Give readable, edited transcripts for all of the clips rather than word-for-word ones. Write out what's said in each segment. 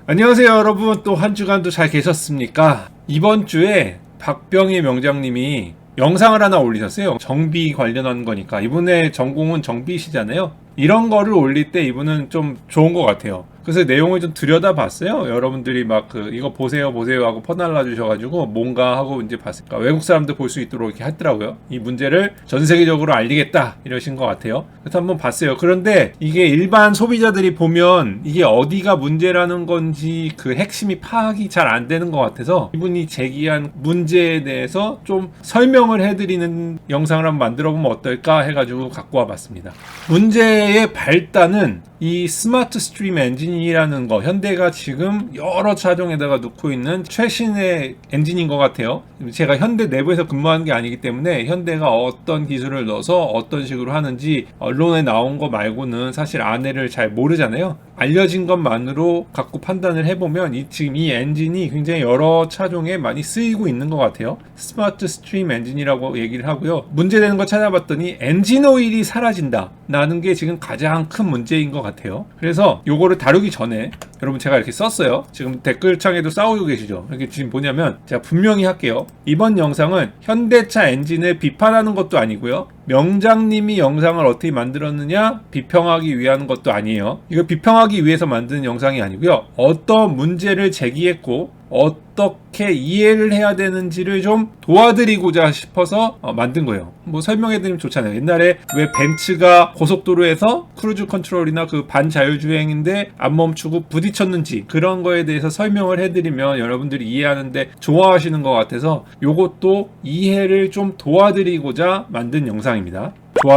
안녕하세요 여러분. 또 한 주간도 잘 계셨습니까? 이번 주에 박병희 명장님이 영상을 하나 올리셨어요. 정비 관련한 거니까. 이분의 전공은 정비시잖아요. 이런 거를 올릴 때 이분은 좀 좋은 것 같아요. 그래서 내용을 좀 들여다봤어요. 여러분들이 막 이거 보세요 하고 퍼날라 주셔가지고 뭔가 하고 이제 봤을까. 외국 사람들 볼 수 있도록 이렇게 했더라고요. 이 문제를 전 세계적으로 알리겠다 이러신 것 같아요. 그래서 한번 봤어요. 그런데 이게 일반 소비자들이 보면 이게 어디가 문제라는 건지 그 핵심이 파악이 잘 안 되는 것 같아서 이분이 제기한 문제에 대해서 좀 설명을 해드리는 영상을 한번 만들어 보면 어떨까 해가지고 갖고 와봤습니다. 문제의 발단은 이 스마트 스트림 엔진이라는 거, 현대가 지금 여러 차종에다가 넣고 있는 최신의 엔진인 것 같아요. 제가 현대 내부에서 근무하는 게 아니기 때문에 현대가 어떤 기술을 넣어서 어떤 식으로 하는지 언론에 나온 거 말고는 사실 안에를 잘 모르잖아요. 알려진 것만으로 갖고 판단을 해보면 지금 이 엔진이 굉장히 여러 차종에 많이 쓰이고 있는 것 같아요. 스마트 스트림 엔진이라고 얘기를 하고요. 문제되는 거 찾아봤더니 엔진 오일이 사라진다 라는 게 지금 가장 큰 문제인 것 같아요. 그래서 요거를 다루기 전에 여러분 제가 이렇게 썼어요. 지금 댓글창에도 싸우고 계시죠. 이렇게 지금 뭐냐면 제가 분명히 할게요. 이번 영상은 현대차 엔진을 비판하는 것도 아니고요. 명장님이 영상을 어떻게 만들었느냐 비평하기 위한 것도 아니에요. 이거 비평하기 위해서 만드는 영상이 아니고요. 어떤 문제를 제기했고 어떻게 이해를 해야 되는지를 좀 도와드리고자 싶어서 만든 거예요. 뭐 설명해드리면 좋잖아요. 옛날에 왜 벤츠가 고속도로에서 크루즈 컨트롤이나 그 반자율주행인데 안 멈추고 부딪혔는지 그런 거에 대해서 설명을 해드리면 여러분들이 이해하는데 좋아하시는 것 같아서 요것도 이해를 좀 도와드리고자 만든 영상입니다.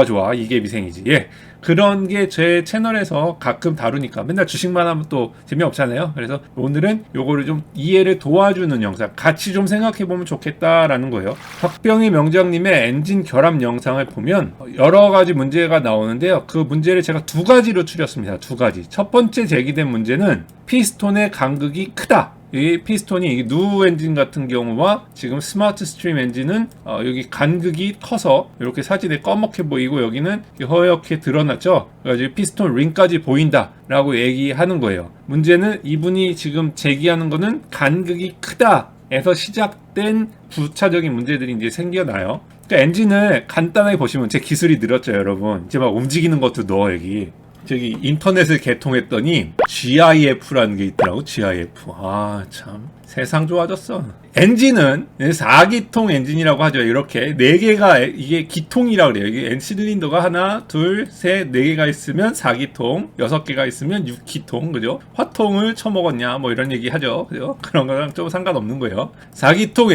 좋아 이게 미생이지. 예. 그런 게 제 채널에서 가끔 다루니까 맨날 주식만 하면 또 재미없잖아요. 그래서 오늘은 요거를 좀 이해를 도와주는 영상 같이 좀 생각해보면 좋겠다라는 거예요. 박병희 명장님의 엔진 결합 영상을 보면 여러 가지 문제가 나오는데요. 그 문제를 제가 두 가지로 추렸습니다. 두 가지. 첫 번째 제기된 문제는 피스톤의 간극이 크다. 이 피스톤이 누 엔진 같은 경우와 지금 스마트 스트림 엔진은 여기 간극이 커서 이렇게 사진에 꺼멓게 보이고 여기는 허옇게 드러났죠. 그래서 피스톤 링까지 보인다 라고 얘기하는 거예요. 문제는 이분이 지금 제기하는 거는 간극이 크다 에서 시작된 부차적인 문제들이 이제 생겨나요. 그러니까 엔진을 간단하게 보시면 제 기술이 늘었죠 여러분. 이제 막 움직이는 것도 넣어 여기. 저기 인터넷을 개통했더니 GIF라는 게 있더라고. GIF. 아 참 세상 좋아졌어. 엔진은 4기통 엔진이라고 하죠. 이렇게 4개가 이게 기통이라고 그래요. 이게 실린더가 하나, 둘, 셋, 4개가 있으면 4기통, 6개가 있으면 6기통, 그죠? 화통을 쳐먹었냐, 뭐 이런 얘기 하죠. 그죠? 그런 거랑 좀 상관없는 거예요. 4기통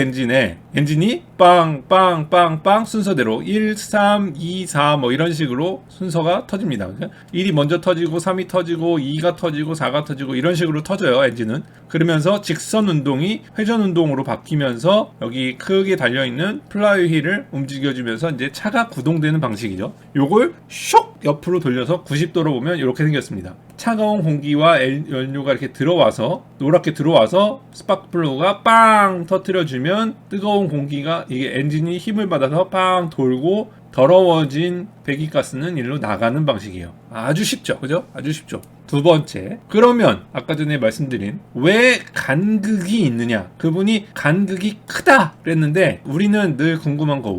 엔진이 빵 순서대로 1, 3, 2, 4 뭐 이런 식으로 순서가 터집니다. 1이 먼저 터지고 3이 터지고 2가 터지고 4가 터지고 이런 식으로 터져요. 엔진은. 그러면서 직선 운동이 회전 운동으로 바뀌면서 여기 크게 달려있는 플라이 휠을 움직여주면서 이제 차가 구동되는 방식이죠. 요걸 슉 옆으로 돌려서 90도로 보면 이렇게 생겼습니다. 차가운 공기와 연료가 이렇게 들어와서 노랗게 들어와서 스파크 플러그가 빵 터뜨려주면 뜨거운 공기가 이게 엔진이 힘을 받아서 빵 돌고 더러워진 배기가스는 일로 나가는 방식이에요. 아주 쉽죠, 그죠? 아주 쉽죠. 두 번째, 그러면 아까 전에 말씀드린 왜 간극이 있느냐? 그분이 간극이 크다 그랬는데 우리는 늘 궁금한 거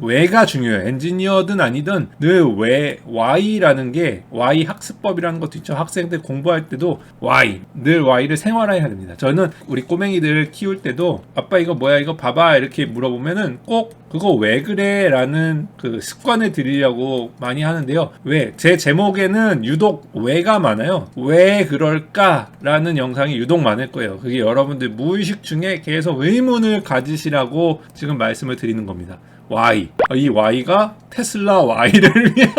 왜가 중요해요. 엔지니어든 아니든 늘 왜, Y라는 게 Y 학습법이라는 것도 있죠. 학생들 공부할 때도 늘 Y를 생활화해야 됩니다. 저는 우리 꼬맹이들 키울 때도 아빠 이거 뭐야 이거 봐봐 이렇게 물어보면은 꼭 그거 왜 그래 라는 그 습관을 들이려고 많이 하는데요. 제 제목에는 유독 왜가 많아요. 왜 그럴까 라는 영상이 유독 많을 거예요. 그게 여러분들 무의식 중에 계속 의문을 가지시라고 지금 말씀을 드리는 겁니다. 이 Y가 테슬라 Y를 위한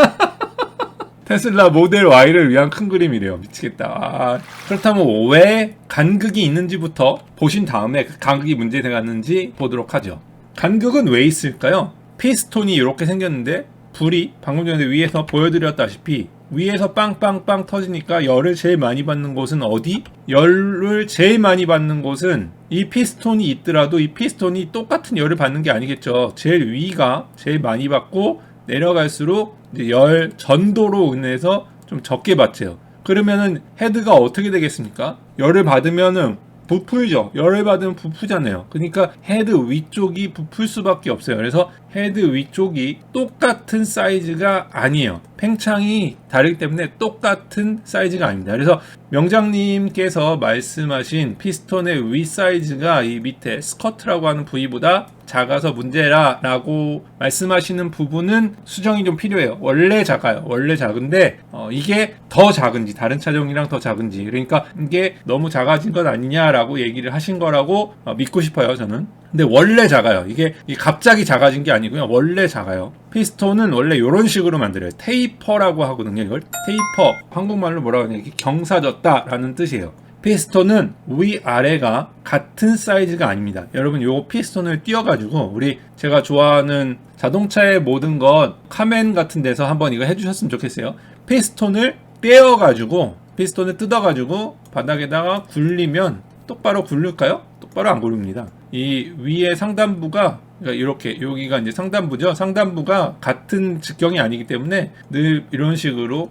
테슬라 모델 Y를 위한 큰 그림이래요. 미치겠다. 그렇다면 왜 간극이 있는지부터 보신 다음에 그 간극이 문제되었는지 보도록 하죠. 간극은 왜 있을까요? 피스톤이 이렇게 생겼는데 불이 방금 전에 위에서 보여드렸다시피 위에서 빵빵빵 터지니까 열을 제일 많이 받는 곳은 어디? 열을 제일 많이 받는 곳은 이 피스톤이 있더라도 이 피스톤이 똑같은 열을 받는 게 아니겠죠. 제일 위가 제일 많이 받고 내려갈수록 이제 열 전도로 인해서 좀 적게 받죠. 그러면은 헤드가 어떻게 되겠습니까? 열을 받으면은 부풀죠. 열을 받으면 부푸잖아요. 그러니까 헤드 위쪽이 부풀 수밖에 없어요. 그래서 헤드 위쪽이 똑같은 사이즈가 아니에요. 팽창이 다르기 때문에 똑같은 사이즈가 아닙니다. 그래서 명장님께서 말씀하신 피스톤의 위 사이즈가 이 밑에 스커트라고 하는 부위보다 작아서 문제라 라고 말씀하시는 부분은 수정이 좀 필요해요. 원래 작아요. 원래 작은데 이게 더 작은지 다른 차종이랑 더 작은지, 그러니까 이게 너무 작아진 것 아니냐라고 얘기를 하신 거라고 믿고 싶어요, 저는. 근데 원래 작아요. 이게 갑자기 작아진 게 아니고요. 원래 작아요. 피스톤은 원래 이런 식으로 만들어요. 테이퍼라고 하거든요. 이걸 테이퍼, 한국말로 뭐라고 하냐, 이게 경사졌다라는 뜻이에요. 피스톤은 위아래가 같은 사이즈가 아닙니다. 여러분 요 피스톤을 띄워가지고 제가 좋아하는 자동차의 모든 것 카멘 같은 데서 한번 이거 해주셨으면 좋겠어요. 피스톤을 떼어가지고 피스톤을 뜯어가지고 바닥에다가 굴리면 똑바로 굴릴까요? 똑바로 안 굴립니다. 이 위에 상단부가, 그러니까 이렇게 여기가 이제 상단부죠. 상단부가 같은 직경이 아니기 때문에 늘 이런 식으로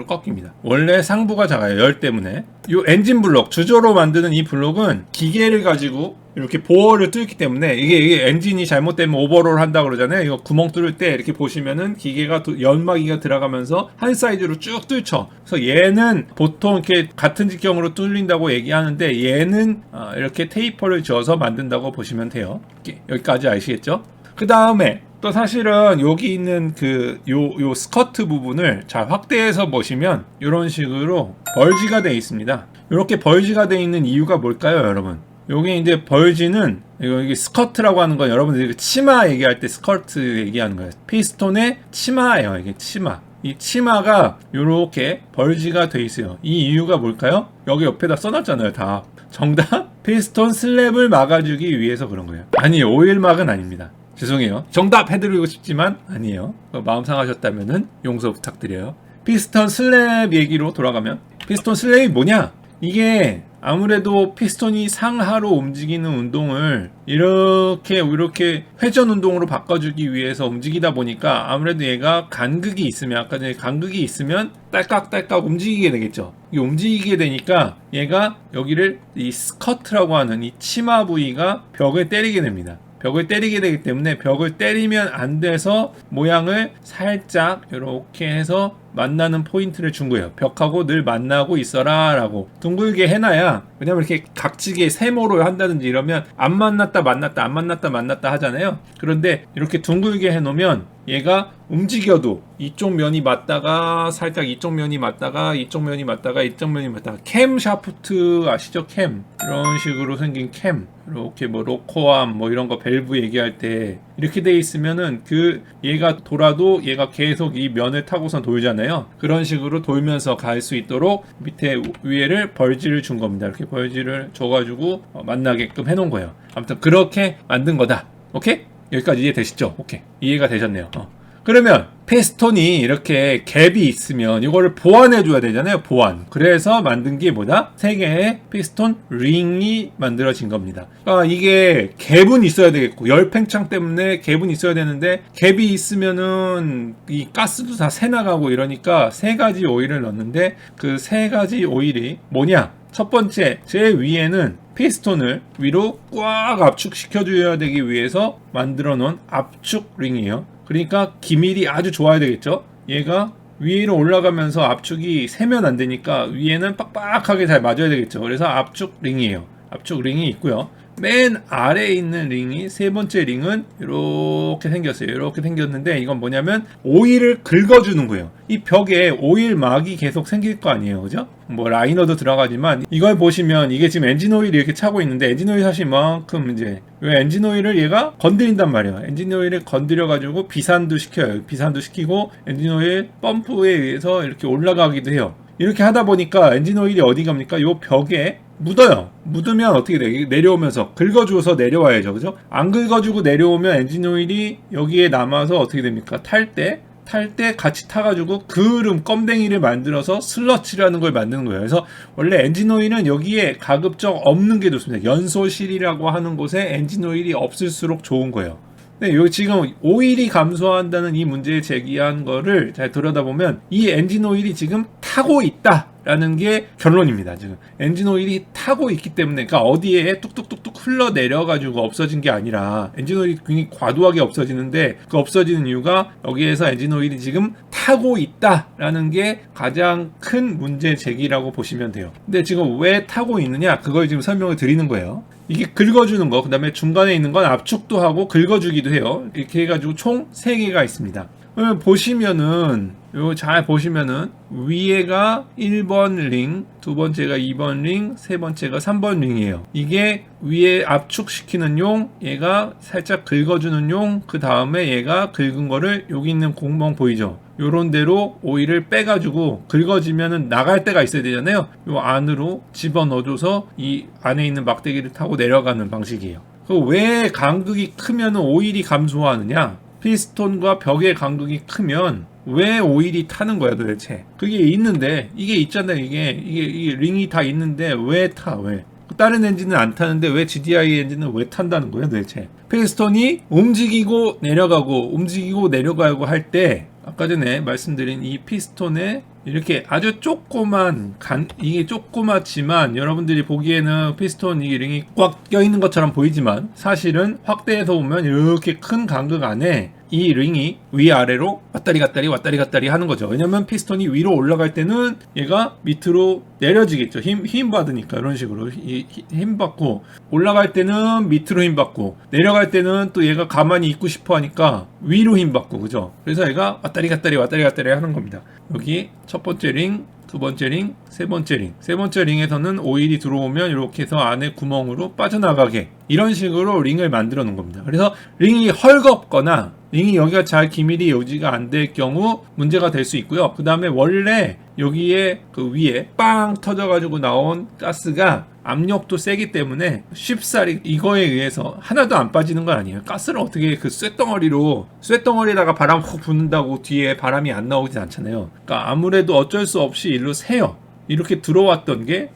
꺾입니다. 원래 상부가 작아요. 열 때문에. 이 엔진 블록, 주조로 만드는 이 블록은 기계를 가지고 이렇게 보어를 뚫기 때문에 이게 엔진이 잘못되면 오버롤 한다 그러잖아요. 이거 구멍 뚫을 때 이렇게 보시면은 기계가 연마기가 들어가면서 한 사이즈로 쭉 뚫죠. 그래서 얘는 보통 이렇게 같은 직경으로 뚫린다고 얘기하는데 얘는 이렇게 테이퍼를 지어서 만든다고 보시면 돼요. 여기까지 아시겠죠? 그 다음에 또 사실은 여기 있는 요 스커트 부분을 잘 확대해서 보시면 이런 식으로 벌지가 되어 있습니다. 이렇게 벌지가 되어 있는 이유가 뭘까요, 여러분? 여기 이제 벌지는 이게 스커트라고 하는 건 여러분들이 치마 얘기할 때 스커트 얘기하는 거예요. 피스톤의 치마예요. 이게 치마. 이 치마가 이렇게 벌지가 돼 있어요. 이 이유가 뭘까요? 여기 옆에다 써놨잖아요. 다. 정답? 피스톤 슬랩을 막아주기 위해서 그런 거예요. 아니에요. 오일막은 아닙니다. 죄송해요. 정답 해드리고 싶지만 아니에요. 마음 상하셨다면 용서 부탁드려요. 피스톤 슬랩 얘기로 돌아가면 피스톤 슬랩이 뭐냐? 이게 아무래도 피스톤이 상하로 움직이는 운동을 이렇게 회전 운동으로 바꿔주기 위해서 움직이다 보니까 아무래도 얘가 간극이 있으면, 아까 전에 간극이 있으면 딸깍딸깍 움직이게 되겠죠. 이게 움직이게 되니까 얘가 여기를 이 스커트라고 하는 이 치마 부위가 벽을 때리게 됩니다. 벽을 때리게 되기 때문에 벽을 때리면 안 돼서 모양을 살짝 이렇게 해서 만나는 포인트를 준 거예요. 벽하고 늘 만나고 있어라 라고 둥글게 해놔야, 왜냐면 이렇게 각지게 세모로 한다든지 이러면 안 만났다 만났다 안 만났다 만났다 하잖아요. 그런데 이렇게 둥글게 해놓으면 얘가 움직여도 이쪽 면이 맞다가 살짝 이쪽 면이 맞다가 이쪽 면이 맞다가 이쪽 면이 맞다가, 캠 샤프트 아시죠? 캠, 이런 식으로 생긴 캠, 이렇게 뭐 로코암 뭐 이런 거 밸브 얘기할 때 이렇게 돼 있으면은 얘가 돌아도 얘가 계속 이 면을 타고선 돌잖아요. 그런 식으로 돌면서 갈 수 있도록 밑에 위에를 벌지를 준 겁니다. 이렇게 벌지를 줘가지고 만나게끔 해놓은 거예요. 아무튼 그렇게 만든 거다. 오케이? 여기까지 이해되시죠? 오케이. 이해가 되셨네요. 그러면 피스톤이 이렇게 갭이 있으면 이거를 보완해 줘야 되잖아요. 보완. 그래서 만든 게 뭐다? 3개의 피스톤 링이 만들어진 겁니다. 그러니까 이게 갭은 있어야 되겠고, 열 팽창 때문에 갭은 있어야 되는데 갭이 있으면은 이 가스도 다 새나가고 이러니까 3가지 오일을 넣는데 그 3가지 오일이 뭐냐? 첫 번째, 제일 위에는 피스톤을 위로 꽉 압축시켜줘야 되기 위해서 만들어 놓은 압축 링이에요. 그러니까 기밀이 아주 좋아야 되겠죠. 얘가 위로 올라가면서 압축이 세면 안 되니까 위에는 빡빡하게 잘 맞아야 되겠죠. 그래서 압축 링이에요. 압축 링이 있고요. 맨 아래에 있는 링이, 세 번째 링은 이렇게 생겼어요. 이렇게 생겼는데 이건 뭐냐면 오일을 긁어주는 거예요. 이 벽에 오일막이 계속 생길 거 아니에요, 그죠? 뭐 라이너도 들어가지만 이걸 보시면 이게 지금 엔진 오일이 이렇게 차고 있는데 엔진 오일 사실 이만큼 이제 엔진 오일을 얘가 건드린단 말이에요. 엔진 오일을 건드려 가지고 비산도 시켜요. 비산도 시키고 엔진 오일 펌프에 의해서 이렇게 올라가기도 해요. 이렇게 하다 보니까 엔진 오일이 어디 갑니까? 요 벽에 묻어요. 묻으면 어떻게 돼? 내려오면서 긁어주어서 내려와야죠, 그죠? 안 긁어주고 내려오면 엔진 오일이 여기에 남아서 어떻게 됩니까? 탈 때 같이 타가지고 그을음 껌댕이를 만들어서 슬러치라는 걸 만드는 거예요. 그래서 원래 엔진 오일은 여기에 가급적 없는 게 좋습니다. 연소실이라고 하는 곳에 엔진 오일이 없을수록 좋은 거예요. 네, 요 지금 오일이 감소한다는 이 문제에 제기한 거를 잘 들여다보면 이 엔진 오일이 지금 타고 있다라는 게 결론입니다. 지금 엔진 오일이 타고 있기 때문에, 그러니까 어디에 뚝뚝뚝뚝 흘러내려가지고 없어진 게 아니라 엔진 오일이 굉장히 과도하게 없어지는데, 그 없어지는 이유가 여기에서 엔진 오일이 지금 타고 있다라는 게 가장 큰 문제 제기라고 보시면 돼요. 근데 지금 왜 타고 있느냐, 그걸 지금 설명을 드리는 거예요. 이게 긁어주는 거, 그 다음에 중간에 있는 건 압축도 하고 긁어주기도 해요. 이렇게 해가지고 총 3개가 있습니다. 보시면은, 요 잘 보시면은, 위에가 1번 링, 두 번째가 2번 링, 세 번째가 3번 링이에요. 이게 위에 압축시키는 용, 얘가 살짝 긁어주는 용, 그 다음에 얘가 긁은 거를 여기 있는 공멍 보이죠? 요런 대로 오일을 빼가지고 긁어지면은 나갈 때가 있어야 되잖아요. 요 안으로 집어넣어줘서 이 안에 있는 막대기를 타고 내려가는 방식이에요. 왜 간극이 크면 오일이 감소하느냐? 피스톤과 벽의 간극이 크면 왜 오일이 타는 거야 도대체? 그게 있는데, 이게 있잖아요. 이게 링이 다 있는데 왜 타? 왜? 다른 엔진은 안 타는데 왜 GDI 엔진은 왜 탄다는 거예요 도대체? 피스톤이 움직이고 내려가고 할 때, 아까 전에 말씀드린 이 피스톤에 이렇게 아주 조그만 이게 조그맣지만 여러분들이 보기에는 피스톤 이 링이 꽉 껴있는 것처럼 보이지만, 사실은 확대해서 보면 이렇게 큰 간극 안에 이 링이 위아래로 왔다리 갔다리 하는 거죠. 왜냐면 피스톤이 위로 올라갈 때는 얘가 밑으로 내려지겠죠. 힘 받으니까. 이런 식으로 힘 받고, 올라갈 때는 밑으로 힘 받고, 내려갈 때는 또 얘가 가만히 있고 싶어 하니까 위로 힘 받고, 그죠? 그래서 얘가 왔다리 갔다리 하는 겁니다. 여기 첫 번째 링, 두 번째 링, 세 번째 링. 세 번째 링에서는 오일이 들어오면 이렇게 해서 안에 구멍으로 빠져나가게, 이런 식으로 링을 만들어 놓은 겁니다. 그래서 링이 헐겁거나 링이 여기가 잘 기밀이 유지가 안 될 경우 문제가 될 수 있고요. 그 다음에 원래 여기에 그 위에 빵 터져가지고 나온 가스가 압력도 세기 때문에 쉽사리 이거에 의해서 하나도 안 빠지는 건 아니에요. 가스를 어떻게 그 쇳덩어리다가 바람 훅 부는다고 뒤에 바람이 안 나오진 않잖아요. 그러니까 아무래도 어쩔 수 없이 일로 새요. 이렇게 들어왔던 게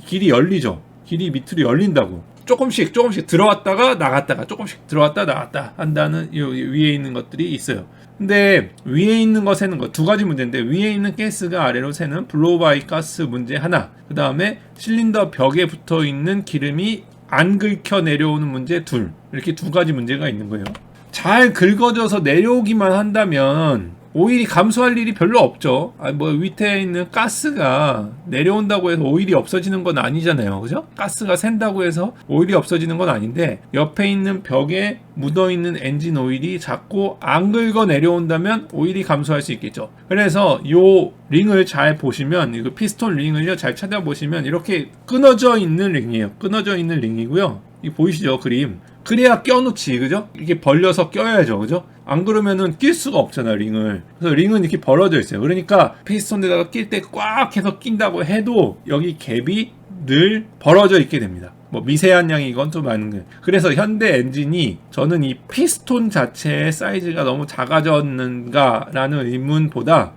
길이 열리죠. 길이 밑으로 열린다고. 조금씩 들어왔다가 나갔다가, 조금씩 들어왔다 나갔다 한다는 위에 있는 것들이 있어요. 근데 위에 있는 거 새는 거 두 가지 문제인데, 위에 있는 가스가 아래로 새는 블로우바이 가스 문제 하나, 그 다음에 실린더 벽에 붙어 있는 기름이 안 긁혀 내려오는 문제 둘, 이렇게 두 가지 문제가 있는 거예요. 잘 긁어져서 내려오기만 한다면 오일이 감소할 일이 별로 없죠. 뭐 밑에 있는 가스가 내려온다고 해서 오일이 없어지는 건 아니잖아요. 그죠? 가스가 샌다고 해서 오일이 없어지는 건 아닌데, 옆에 있는 벽에 묻어있는 엔진 오일이 자꾸 안 긁어 내려온다면 오일이 감소할 수 있겠죠. 그래서 요 링을 잘 보시면, 이거 피스톤 링을요 잘 찾아보시면 이렇게 끊어져 있는 링이에요. 끊어져 있는 링이고요. 이 보이시죠? 그림. 그래야 껴놓지, 그죠? 이게 벌려서 껴야죠, 그죠? 안 그러면은 낄 수가 없잖아요, 링을. 그래서 링은 이렇게 벌어져 있어요. 그러니까 피스톤에다가 낄 때 꽉 해서 낀다고 해도 여기 갭이 늘 벌어져 있게 됩니다. 뭐 미세한 양이건 좀 많은 거예요. 그래서 현대 엔진이, 저는 이 피스톤 자체의 사이즈가 너무 작아졌는가라는 의문보다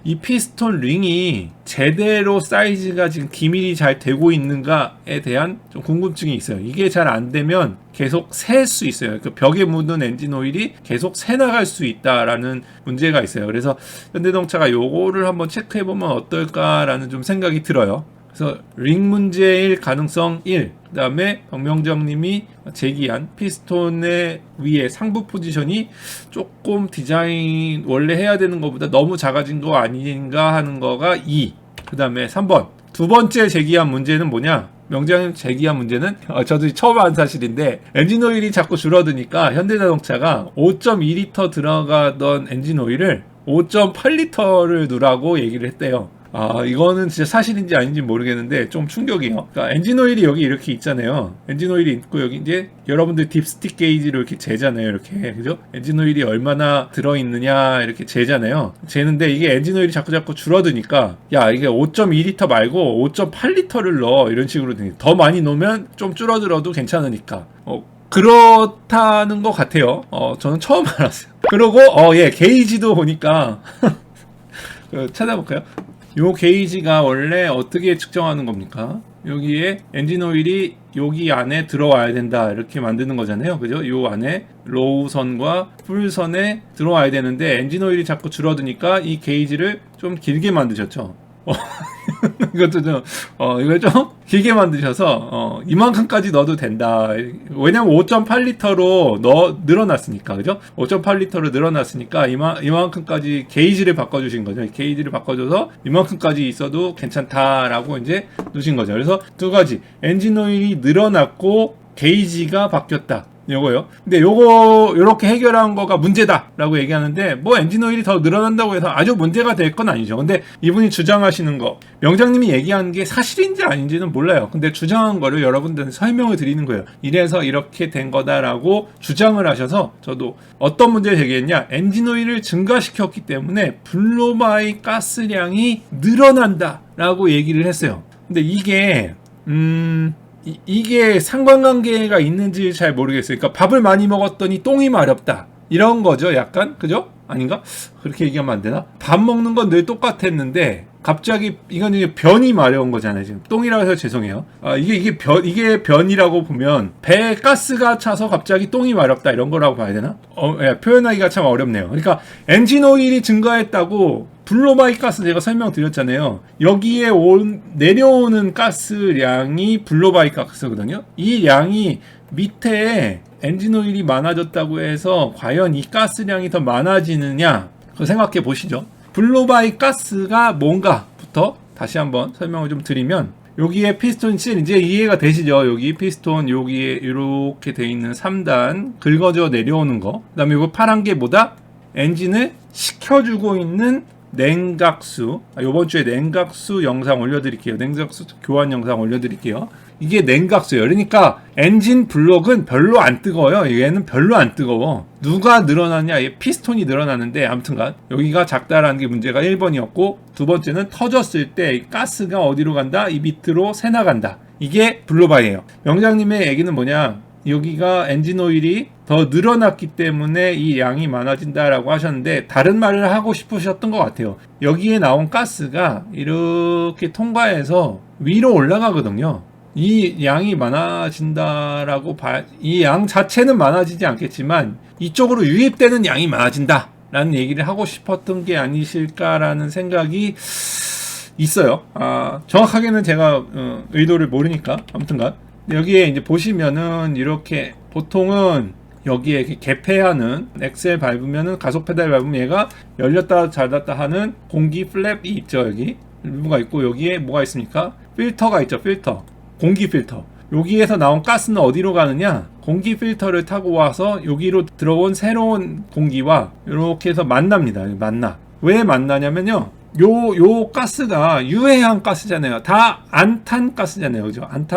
이 피스톤 링이 제대로 사이즈가 지금 기밀이 잘 되고 있는가에 대한 좀 궁금증이 있어요. 이게 잘 안 되면 계속 셀 수 있어요. 그 벽에 묻은 엔진 오일이 계속 새 나갈 수 있다라는 문제가 있어요. 그래서 현대자동차가 요거를 한번 체크해 보면 어떨까라는 좀 생각이 들어요. 그래서 링 문제일 가능성 1, 그 다음에 박명정님이 제기한 피스톤의 위에 상부 포지션이 조금 디자인 원래 해야 되는 것보다 너무 작아진 거 아닌가 하는 거가 2, 그 다음에 3번 두 번째 제기한 문제는 뭐냐? 명장님 제기한 문제는 저도 처음 한 사실인데, 엔진 오일이 자꾸 줄어드니까 현대자동차가 5.2리터 들어가던 엔진 오일을 5.8리터를 넣으라고 얘기를 했대요. 이거는 진짜 사실인지 아닌지 모르겠는데 좀 충격이에요. 그러니까 엔진 오일이 여기 이렇게 있잖아요. 엔진 오일이 있고 여기 이제 여러분들 딥스틱 게이지로 이렇게 재잖아요. 이렇게, 그죠? 엔진 오일이 얼마나 들어있느냐 이렇게 재잖아요. 재는데 이게 엔진 오일이 자꾸 줄어드니까, 야, 이게 5.2리터 말고 5.8리터를 넣어, 이런 식으로 더 많이 넣으면 좀 줄어들어도 괜찮으니까. 그렇다는 것 같아요. 저는 처음 알았어요. 그리고 예, 게이지도 보니까 찾아볼까요? 요 게이지가 원래 어떻게 측정하는 겁니까? 여기에 엔진 오일이 여기 안에 들어와야 된다 이렇게 만드는 거잖아요. 그죠? 요 안에 로우선과 풀선에 들어와야 되는데 엔진 오일이 자꾸 줄어드니까 이 게이지를 좀 길게 만드셨죠. 이것도 좀, 이걸 좀 길게 만드셔서, 이만큼까지 넣어도 된다. 왜냐면 5.8리터로 늘어났으니까, 그죠? 5.8리터로 늘어났으니까, 이만큼까지 게이지를 바꿔주신 거죠. 게이지를 바꿔줘서, 이만큼까지 있어도 괜찮다라고 이제 놓으신 거죠. 그래서 두 가지. 엔진 오일이 늘어났고, 게이지가 바뀌었다. 요거요. 근데 요렇게 해결한 거가 문제다라고 얘기하는데, 뭐 엔진 오일이 더 늘어난다고 해서 아주 문제가 될 건 아니죠. 근데 이분이 주장하시는 거, 명장님이 얘기하는 게 사실인지 아닌지는 몰라요. 근데 주장한 거를 여러분들한테 설명을 드리는 거예요. 이래서 이렇게 된 거다라고 주장을 하셔서, 저도 어떤 문제를 제기했냐, 엔진 오일을 증가시켰기 때문에 블로바이 가스량이 늘어난다라고 얘기를 했어요. 근데 이게 상관관계가 있는지 잘 모르겠어요. 그러니까 밥을 많이 먹었더니 똥이 마렵다. 이런 거죠, 약간. 그죠? 아닌가? 그렇게 얘기하면 안 되나? 밥 먹는 건 늘 똑같았는데, 갑자기, 이건 이제 변이 마려운 거잖아요, 지금. 똥이라고 해서 죄송해요. 이게 변이라고 보면, 배에 가스가 차서 갑자기 똥이 마렵다. 이런 거라고 봐야 되나? 표현하기가 참 어렵네요. 그러니까, 엔진 오일이 증가했다고, 블로바이 가스 제가 설명드렸잖아요. 여기에 내려오는 가스량이 블로바이 가스거든요. 이 양이 밑에 엔진 오일이 많아졌다고 해서 과연 이 가스량이 더 많아지느냐, 그거 생각해 보시죠. 블로바이 가스가 뭔가부터 다시 한번 설명을 좀 드리면, 여기에 피스톤 실 이제 이해가 되시죠? 여기 피스톤 여기에 이렇게 돼 있는 3단 긁어져 내려오는 거. 그다음에 이거 파란 게 뭐다? 엔진을 식혀주고 있는 냉각수. 이번 주에 냉각수 영상 올려드릴게요. 냉각수 교환 영상 올려드릴게요. 이게 냉각수예요. 그러니까 엔진 블록은 별로 안 뜨거워요. 얘는 별로 안 뜨거워. 누가 늘어나냐? 얘 피스톤이 늘어나는데, 아무튼간 여기가 작다라는 게 문제가 1번이었고, 두 번째는 터졌을 때 가스가 어디로 간다? 이 밑으로 새 나간다. 이게 블로바이예요. 명장님의 얘기는 뭐냐? 여기가 엔진 오일이 더 늘어났기 때문에 이 양이 많아진다라고 하셨는데, 다른 말을 하고 싶으셨던 것 같아요. 여기에 나온 가스가 이렇게 통과해서 위로 올라가거든요. 이 양이 많아진다라고 이 양 자체는 많아지지 않겠지만 이쪽으로 유입되는 양이 많아진다 라는 얘기를 하고 싶었던 게 아니실까라는 생각이 있어요. 정확하게는 제가 의도를 모르니까. 아무튼간 여기에 이제 보시면은 이렇게 보통은 여기에 개폐하는 엑셀 밟으면은, 가속 페달 밟으면 얘가 열렸다 닫았다 하는 공기 플랩이 있죠. 여기 뭐가 있고, 여기에 뭐가 있습니까? 필터가 있죠. 필터, 공기 필터. 여기에서 나온 가스는 어디로 가느냐? 공기 필터를 타고 와서 여기로 들어온 새로운 공기와 이렇게 해서 만납니다. 왜 만나냐면요, 요 가스가 유해한 가스잖아요. 다 안 탄 가스잖아요. 그죠? 안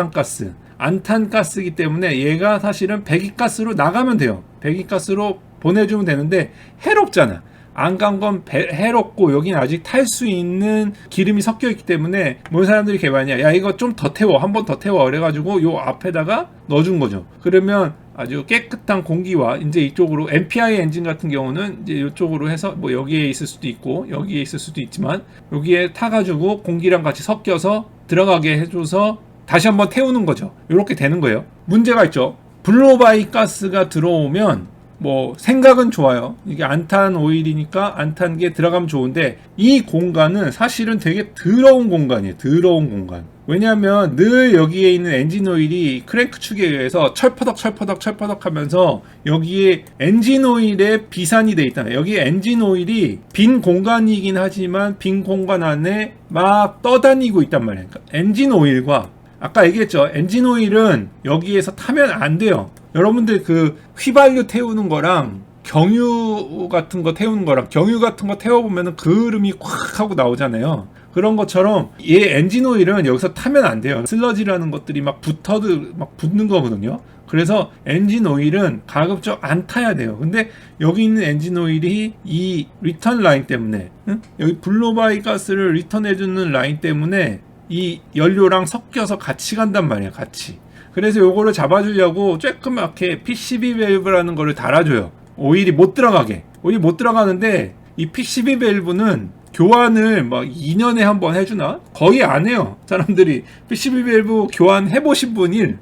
탄 가스이기 때문에 얘가 사실은 배기가스로 나가면 돼요. 배기가스로 보내주면 되는데 해롭잖아. 안 간 건 해롭고, 여기는 아직 탈 수 있는 기름이 섞여 있기 때문에 뭐 사람들이 개발이냐, 야 이거 좀 더 태워, 한 번 더 태워 그래가지고 요 앞에다가 넣어준 거죠. 그러면 아주 깨끗한 공기와, 이제 이쪽으로 MPI 엔진 같은 경우는 이제 이쪽으로 해서 뭐 여기에 있을 수도 있고 여기에 있을 수도 있지만, 여기에 타가지고 공기랑 같이 섞여서 들어가게 해줘서 다시 한번 태우는 거죠. 이렇게 되는 거예요. 문제가 있죠. 블로바이 가스가 들어오면 뭐 생각은 좋아요. 이게 안 탄 오일이니까 안 탄 게 들어가면 좋은데, 이 공간은 사실은 되게 더러운 공간이에요. 더러운 공간. 왜냐하면 늘 여기에 있는 엔진 오일이 크랭크 축에 의해서 철퍼덕 하면서 여기에 엔진 오일에 비산이 돼 있다. 여기 엔진 오일이 빈 공간이긴 하지만 빈 공간 안에 막 떠다니고 있단 말이에요. 그러니까 엔진 오일과, 아까 얘기했죠. 엔진 오일은 여기에서 타면 안 돼요. 여러분들 그 휘발유 태우는 거랑 경유 같은 거 태우는 거랑, 경유 같은 거 태워보면은 그름이 콱 하고 나오잖아요. 그런 것처럼 얘 엔진 오일은 여기서 타면 안 돼요. 슬러지라는 것들이 막 붙는 거거든요. 그래서 엔진 오일은 가급적 안 타야 돼요. 근데 여기 있는 엔진 오일이 이 리턴 라인 때문에, 여기 블로바이 가스를 리턴해주는 라인 때문에 이 연료랑 섞여서 같이 간단 말이에요. 같이. 그래서 요거를 잡아주려고 조그맣게 PCB 밸브라는 거를 달아줘요. 오일이 못 들어가게. 오일이 못 들어가는데, 이 PCB 밸브는 교환을 막 2년에 한 번 해주나? 거의 안 해요. 사람들이 PCB 밸브 교환 해보신 분 1.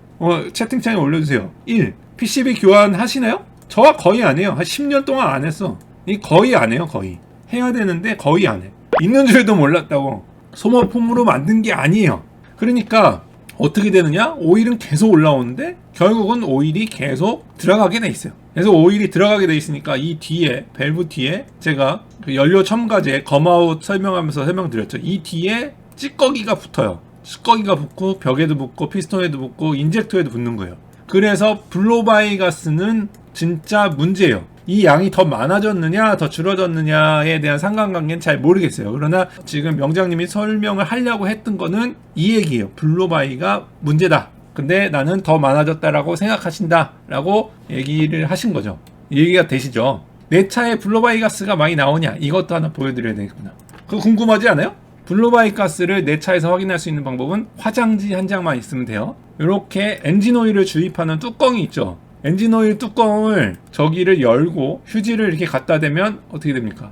채팅창에 올려주세요. 1. PCB 교환 하시나요? 저와 거의 안 해요. 한 10년 동안 안 했어. 이 거의 안 해요. 거의. 해야 되는데 거의 안 해. 있는 줄도 몰랐다고. 소모품으로 만든 게 아니에요. 그러니까 어떻게 되느냐? 오일은 계속 올라오는데 결국은 오일이 계속 들어가게 돼 있어요. 그래서 오일이 들어가게 돼 있으니까 이 뒤에 밸브 뒤에 제가 그 연료 첨가제 검아웃 설명하면서 설명드렸죠. 이 뒤에 찌꺼기가 붙어요. 찌꺼기가 붙고 벽에도 붙고 피스톤에도 붙고 인젝터에도 붙는 거예요. 그래서 블로바이 가스는 진짜 문제예요. 이 양이 더 많아졌느냐 더 줄어졌느냐에 대한 상관관계는 잘 모르겠어요. 그러나 지금 명장님이 설명을 하려고 했던 거는 이 얘기예요. 블로바이가 문제다. 근데 나는 더 많아졌다라고 생각하신다 라고 얘기를 하신 거죠. 이 얘기가 되시죠? 내 차에 블로바이 가스가 많이 나오냐, 이것도 하나 보여드려야 되겠구나. 그거 궁금하지 않아요? 블로바이 가스를 내 차에서 확인할 수 있는 방법은 화장지 한 장만 있으면 돼요. 이렇게 엔진 오일을 주입하는 뚜껑이 있죠. 엔진 오일 뚜껑을 저기를 열고 휴지를 이렇게 갖다 대면 어떻게 됩니까?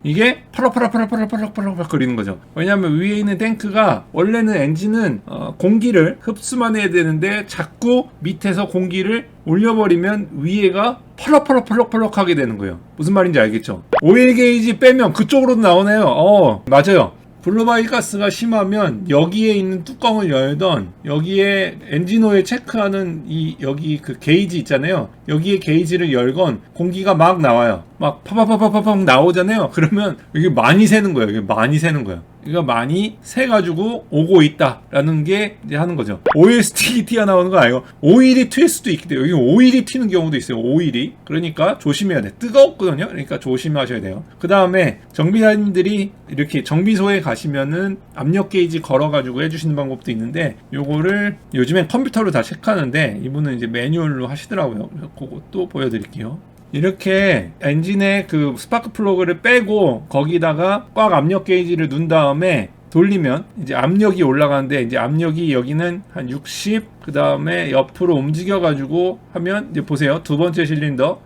이게 펄럭펄럭 거리는 거죠. 왜냐하면 위에 있는 탱크가 원래는 엔진은 공기를 흡수만 해야 되는데 자꾸 밑에서 공기를 올려버리면 위에가 펄럭펄럭 하게 되는 거예요. 무슨 말인지 알겠죠? 오일 게이지 빼면 그쪽으로도 나오네요. 맞아요. 블로바이 가스가 심하면 여기에 있는 뚜껑을 열던 여기에 엔진 오일 체크하는 여기 그 게이지 있잖아요. 여기에 게이지를 열건 공기가 막 나와요. 막 파파파파파팍 나오잖아요. 그러면 이게 많이 새는 거예요. 이게 많이 새는 거예요. 이거 많이 새가지고 오고 있다라는 게 이제 하는 거죠. 오일 스틱이 튀어나오는 거 아니고 오일이 튈 수도 있기 때문에 여기 오일이 튀는 경우도 있어요. 오일이. 그러니까 조심해야 돼. 뜨겁거든요. 그러니까 조심하셔야 돼요. 그 다음에 정비사님들이 이렇게 정비소에 가시면은 압력 게이지 걸어가지고 해주시는 방법도 있는데 요거를 요즘엔 컴퓨터로 다 체크하는데 이분은 이제 매뉴얼로 하시더라고요. 그래서 그것도 보여드릴게요. 이렇게 엔진의 그 스파크 플러그를 빼고 거기다가 꽉 압력 게이지를 넣은 다음에 돌리면 이제 압력이 올라가는데 이제 압력이 여기는 한 60, 그 다음에 옆으로 움직여 가지고 하면 이제 보세요. 두 번째 실린더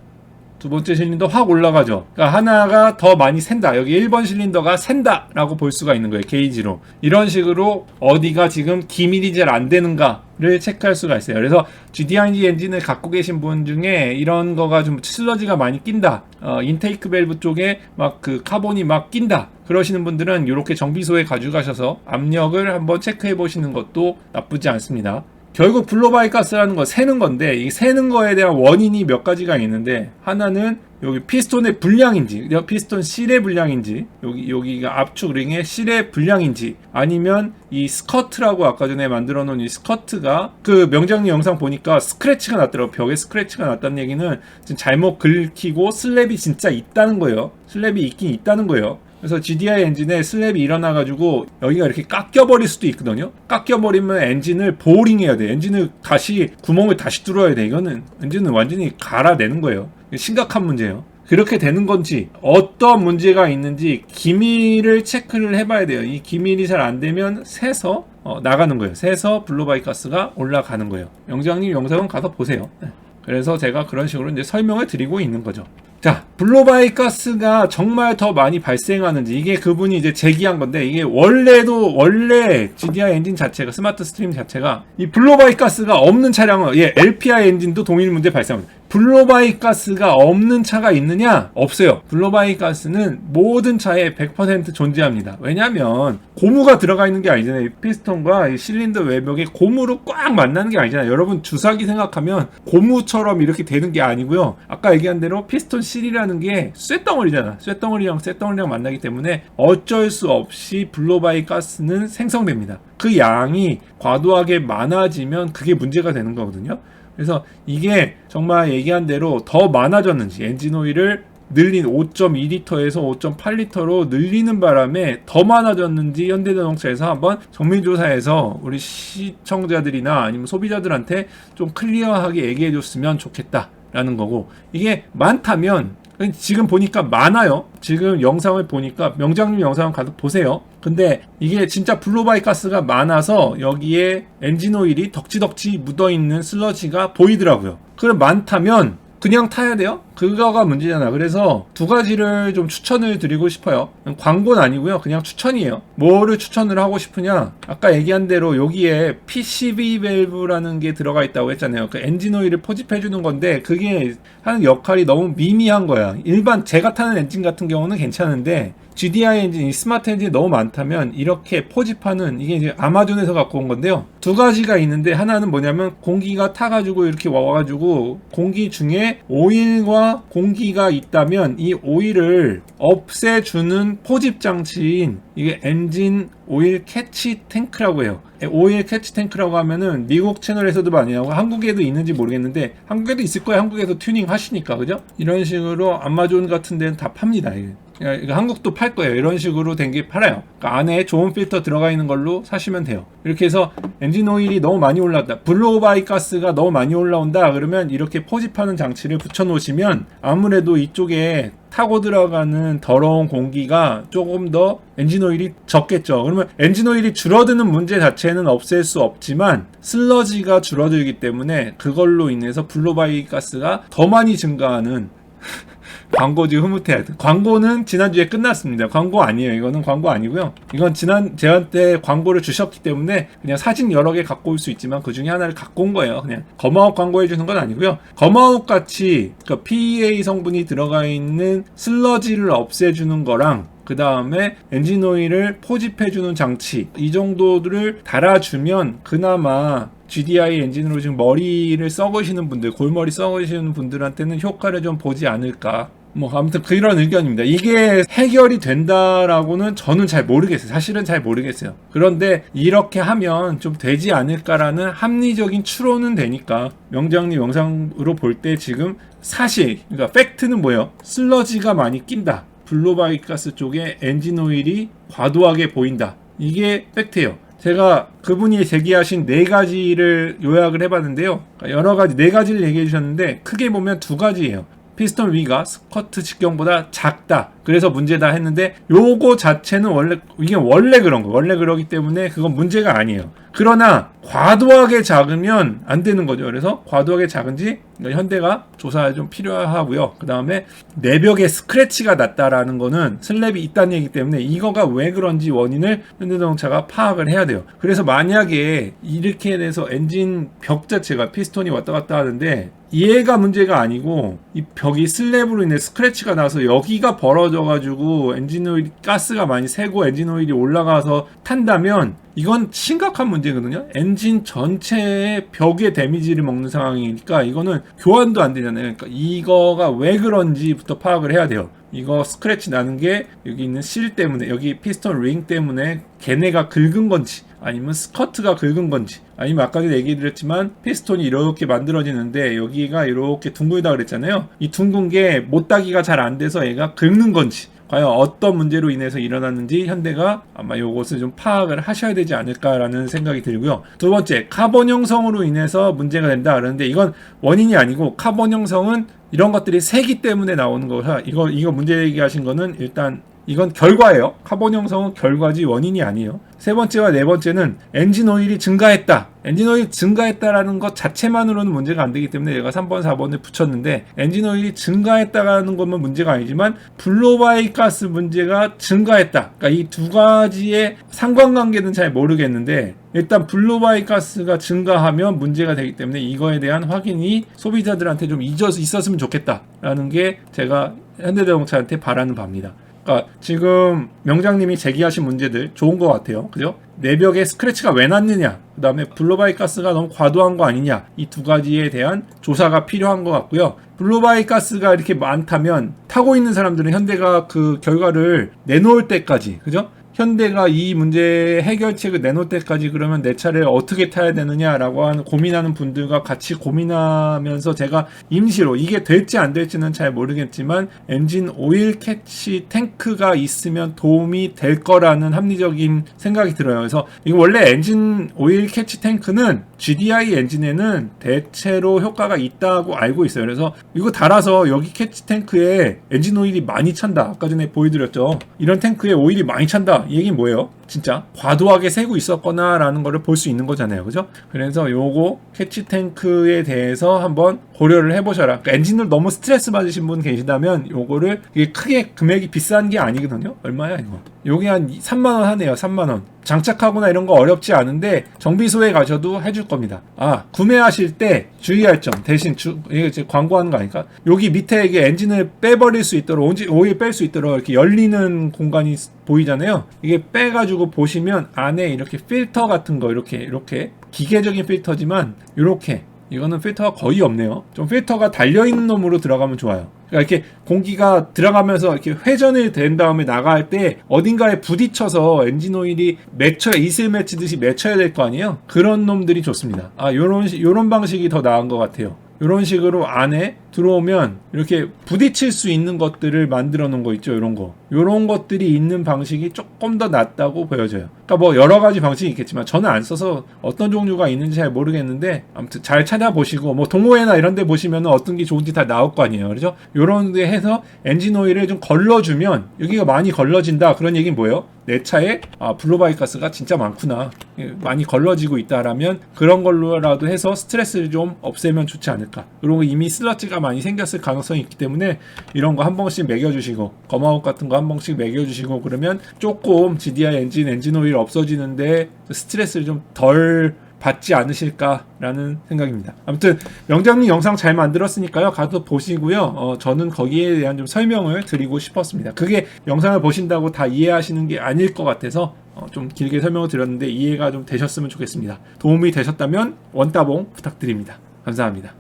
확 올라가죠. 그러니까 하나가 더 많이 샌다. 여기 1번 실린더가 샌다 라고 볼 수가 있는 거예요. 게이지로. 이런 식으로 어디가 지금 기밀이 잘 안 되는가를 체크할 수가 있어요. 그래서 GDIG 엔진을 갖고 계신 분 중에 이런 거가 좀 슬러지가 많이 낀다. 인테이크 밸브 쪽에 막 그 카본이 막 낀다. 그러시는 분들은 이렇게 정비소에 가져가셔서 압력을 한번 체크해 보시는 것도 나쁘지 않습니다. 결국 블로바이 가스라는 거 새는 건데 이 새는 거에 대한 원인이 몇 가지가 있는데 하나는 여기 피스톤의 불량인지 피스톤 실의 불량인지 여기가 압축 링의 실의 불량인지 아니면 이 스커트라고 아까 전에 만들어 놓은 이 스커트가 그 명장님 영상 보니까 스크래치가 났더라고요. 벽에 스크래치가 났다는 얘기는 지금 잘못 긁히고 슬랩이 진짜 있다는 거예요. 슬랩이 있긴 있다는 거예요. 그래서 GDI 엔진에 슬랩이 일어나가지고 여기가 이렇게 깎여버릴 수도 있거든요. 깎여버리면 엔진을 보링해야 돼. 엔진을 다시 구멍을 다시 뚫어야 돼. 이거는 엔진은 완전히 갈아내는 거예요. 심각한 문제예요. 그렇게 되는 건지 어떤 문제가 있는지 기밀을 체크를 해봐야 돼요. 이 기밀이 잘 안 되면 새서 나가는 거예요. 새서 블로바이 가스가 올라가는 거예요. 영장님 영상은 가서 보세요. 그래서 제가 그런 식으로 이제 설명을 드리고 있는 거죠. 자, 블로바이 가스가 정말 더 많이 발생하는지 이게 그분이 이제 제기한 건데 이게 원래 GDI 엔진 자체가 스마트 스트림 자체가 이 블로바이 가스가 없는 차량은 LPI 엔진도 동일 문제 발생합니다. 블로바이 가스가 없는 차가 있느냐? 없어요. 블로바이 가스는 모든 차에 100% 존재합니다. 왜냐하면 고무가 들어가 있는 게 아니잖아요. 이 피스톤과 이 실린더 외벽에 고무로 꽉 만나는 게 아니잖아요. 여러분 주사기 생각하면 고무처럼 이렇게 되는 게 아니고요. 아까 얘기한 대로 피스톤 실이라는 게 쇳덩어리잖아. 쇳덩어리랑 만나기 때문에 어쩔 수 없이 블로바이 가스는 생성됩니다. 그 양이 과도하게 많아지면 그게 문제가 되는 거거든요. 그래서 이게 정말 얘기한 대로 더 많아졌는지 엔진 오일을 늘린 5.2리터에서 5.8리터로 늘리는 바람에 더 많아졌는지 현대자동차에서 한번 정밀조사해서 우리 시청자들이나 아니면 소비자들한테 좀 클리어하게 얘기해 줬으면 좋겠다라는 거고, 이게 많다면 지금 보니까 많아요. 지금 영상을 보니까 명장님 영상을 가서 보세요. 근데 이게 진짜 블로바이 가스가 많아서 여기에 엔진 오일이 덕지덕지 묻어있는 슬러지가 보이더라고요. 그럼 많다면 그냥 타야 돼요? 그거가 문제잖아. 그래서 두 가지를 좀 추천을 드리고 싶어요. 광고는 아니고요. 그냥 추천이에요. 뭐를 추천을 하고 싶으냐? 아까 얘기한 대로 여기에 PCV 밸브라는 게 들어가 있다고 했잖아요. 그 엔진 오일을 포집해 주는 건데 그게 하는 역할이 너무 미미한 거야. 일반 제가 타는 엔진 같은 경우는 괜찮은데 GDI 엔진이 스마트 엔진이 너무 많다면 이렇게 포집하는 이게 이제 아마존에서 갖고 온 건데요. 두 가지가 있는데 하나는 뭐냐면 공기가 타가지고 이렇게 와가지고 공기 중에 오일과 공기가 있다면 이 오일을 없애주는 포집 장치인 이게 엔진 오일 캐치 탱크라고 해요. 오일 캐치 탱크라고 하면은 미국 채널에서도 많이 나오고 한국에도 있는지 모르겠는데 한국에도 있을 거예요. 한국에서 튜닝 하시니까 그죠? 이런 식으로 아마존 같은 데는 다 팝니다. 이거 한국도 팔 거예요. 이런 식으로 된 게 팔아요. 그러니까 안에 좋은 필터 들어가 있는 걸로 사시면 돼요. 이렇게 해서 엔진 오일이 너무 많이 올라온다. 블로우바이 가스가 너무 많이 올라온다. 그러면 이렇게 포집하는 장치를 붙여 놓으시면 아무래도 이쪽에 타고 들어가는 더러운 공기가 조금 더 엔진 오일이 적겠죠. 그러면 엔진 오일이 줄어드는 문제 자체는 없앨 수 없지만 슬러지가 줄어들기 때문에 그걸로 인해서 블로우바이 가스가 더 많이 증가하는 광고지 흐뭇해야 돼. 광고는 지난주에 끝났습니다. 광고 아니에요. 이거는 광고 아니고요. 이건 저한테 광고를 주셨기 때문에 그냥 사진 여러 개 갖고 올 수 있지만 그 중에 하나를 갖고 온 거예요. 그냥 거마옥 광고해 주는 건 아니고요. 거마옥 같이 그 PEA 성분이 들어가 있는 슬러지를 없애주는 거랑 그 다음에 엔진 오일을 포집해주는 장치 이 정도를 달아주면 그나마 GDI 엔진으로 지금 머리를 썩으시는 분들, 골머리 썩으시는 분들한테는 효과를 좀 보지 않을까. 뭐 아무튼 그런 의견입니다. 이게 해결이 된다라고는 저는 잘 모르겠어요. 사실은 잘 모르겠어요. 그런데 이렇게 하면 좀 되지 않을까라는 합리적인 추론은 되니까 명장님 영상으로 볼 때 지금 사실 그러니까 팩트는 뭐예요? 슬러지가 많이 낀다. 블로바이 가스 쪽에 엔진 오일이 과도하게 보인다. 이게 팩트예요. 제가 그분이 제기하신 네 가지를 요약을 해봤는데요. 여러 가지 네 가지를 얘기해 주셨는데 크게 보면 두 가지예요. 피스톤 위가 스커트 직경보다 작다. 그래서 문제다 했는데 요거 자체는 이게 원래 그런 거. 원래 그러기 때문에 그건 문제가 아니에요. 그러나 과도하게 작으면 안 되는 거죠. 그래서 과도하게 작은지 현대가 조사 좀 필요하고요. 그 다음에 내벽에 스크래치가 났다라는 거는 슬랩이 있다는 얘기기 때문에 이거가 왜 그런지 원인을 현대자동차가 파악을 해야 돼요. 그래서 만약에 이렇게 돼서 엔진 벽 자체가 피스톤이 왔다 갔다 하는데 얘가 문제가 아니고 이 벽이 슬랩으로 인해 스크래치가 나서 여기가 벌어져가지고 엔진 오일 가스가 많이 새고 엔진 오일이 올라가서 탄다면 이건 심각한 문제거든요. 엔진 전체의 벽에 데미지를 먹는 상황이니까 이거는 교환도 안 되잖아요. 그러니까 이거가 왜 그런지부터 파악을 해야 돼요. 이거 스크래치 나는 게 여기 있는 실 때문에 여기 피스톤 링 때문에 걔네가 긁은 건지 아니면 스커트가 긁은 건지 아니면 아까 전에 얘기 드렸지만 피스톤이 이렇게 만들어지는데 여기가 이렇게 둥글다 그랬잖아요. 이 둥근 게 못따기가 잘 안 돼서 얘가 긁는 건지 과연 어떤 문제로 인해서 일어났는지 현대가 아마 이것을 좀 파악을 하셔야 되지 않을까라는 생각이 들고요. 두 번째, 카본 형성으로 인해서 문제가 된다 그러는데 이건 원인이 아니고 카본 형성은 이런 것들이 세기 때문에 나오는 거라 이거 문제 얘기하신 거는 일단 이건 결과예요. 카본 형성은 결과지 원인이 아니에요. 세 번째와 네 번째는 엔진 오일이 증가했다. 엔진 오일이 증가했다라는 것 자체만으로는 문제가 안 되기 때문에 얘가 3번, 4번을 붙였는데 엔진 오일이 증가했다라는 것만 문제가 아니지만 블로바이 가스 문제가 증가했다. 그러니까 이 두 가지의 상관관계는 잘 모르겠는데 일단 블로바이 가스가 증가하면 문제가 되기 때문에 이거에 대한 확인이 소비자들한테 좀 있었으면 좋겠다라는 게 제가 현대자동차한테 바라는 바입니다. 그러니까 지금 명장님이 제기하신 문제들 좋은 것 같아요. 그죠? 내벽에 스크래치가 왜 났느냐, 그 다음에 블로바이 가스가 너무 과도한 거 아니냐, 이 두 가지에 대한 조사가 필요한 것 같고요. 블로바이 가스가 이렇게 많다면 타고 있는 사람들은 현대가 그 결과를 내놓을 때까지, 그죠? 현대가 이 문제 해결책을 내놓을 때까지 그러면 내 차를 어떻게 타야 되느냐라고 하는 고민하는 분들과 같이 고민하면서 제가 임시로 이게 될지 안 될지는 잘 모르겠지만 엔진 오일 캐치 탱크가 있으면 도움이 될 거라는 합리적인 생각이 들어요. 그래서 이거 원래 엔진 오일 캐치 탱크는 GDI 엔진에는 대체로 효과가 있다고 알고 있어요. 그래서 이거 달아서 여기 캐치 탱크에 엔진 오일이 많이 찬다. 아까 전에 보여드렸죠. 이런 탱크에 오일이 많이 찬다. 이 얘기는 뭐예요? 진짜 과도하게 새고 있었거나 라는 거를 볼 수 있는 거잖아요. 그죠? 그래서 요거 캐치 탱크에 대해서 한번 고려를 해보셔라. 그러니까 엔진을 너무 스트레스 받으신 분 계시다면 요거를, 이게 크게 금액이 비싼 게 아니거든요. 얼마야 이거? 요게 한 3만원 하네요. 3만원. 장착하거나 이런 거 어렵지 않은데 정비소에 가셔도 해줄 겁니다. 구매하실 때 주의할 점, 대신 이게 지금 광고하는 거 아닐까? 여기 밑에 이게 엔진을 빼버릴 수 있도록, 오일 뺄 수 있도록 이렇게 열리는 공간이 보이잖아요. 이게 빼가지고 보시면 안에 이렇게 필터 같은 거, 이렇게 기계적인 필터지만 이렇게, 이거는 필터가 거의 없네요. 좀 필터가 달려있는 놈으로 들어가면 좋아요. 그러니까 이렇게 공기가 들어가면서 이렇게 회전이 된 다음에 나갈 때 어딘가에 부딪혀서 엔진 오일이 이슬 맺히듯이 맺혀야 될 거 아니에요? 그런 놈들이 좋습니다. 요런 방식이 더 나은 것 같아요. 이런 식으로 안에 들어오면 이렇게 부딪힐 수 있는 것들을 만들어 놓은 거 있죠. 이런 것들이 있는 방식이 조금 더 낫다고 보여져요. 그러니까 뭐 여러 가지 방식이 있겠지만 저는 안 써서 어떤 종류가 있는지 잘 모르겠는데, 아무튼 잘 찾아보시고, 뭐 동호회나 이런 데 보시면 어떤 게 좋은지 다 나올 거 아니에요. 그렇죠? 요런 데 해서 엔진 오일을 좀 걸러주면, 여기가 많이 걸러진다, 그런 얘기는 뭐예요? 내 차에 블루바이 가스가 진짜 많구나, 많이 걸러지고 있다라면 그런 걸로라도 해서 스트레스를 좀 없애면 좋지 않을까. 그리고 이미 슬러지가 많이 생겼을 가능성이 있기 때문에 이런 거 한 번씩 매겨주시고, 거마옷 같은 거 한 번씩 매겨주시고, 그러면 조금 GDI 엔진 오일 없어지는데 스트레스를 좀 덜 받지 않으실까라는 생각입니다. 아무튼 명장님 영상 잘 만들었으니까요, 가서 보시고요. 저는 거기에 대한 좀 설명을 드리고 싶었습니다. 그게 영상을 보신다고 다 이해하시는 게 아닐 것 같아서 좀 길게 설명을 드렸는데 이해가 좀 되셨으면 좋겠습니다. 도움이 되셨다면 원따봉 부탁드립니다. 감사합니다.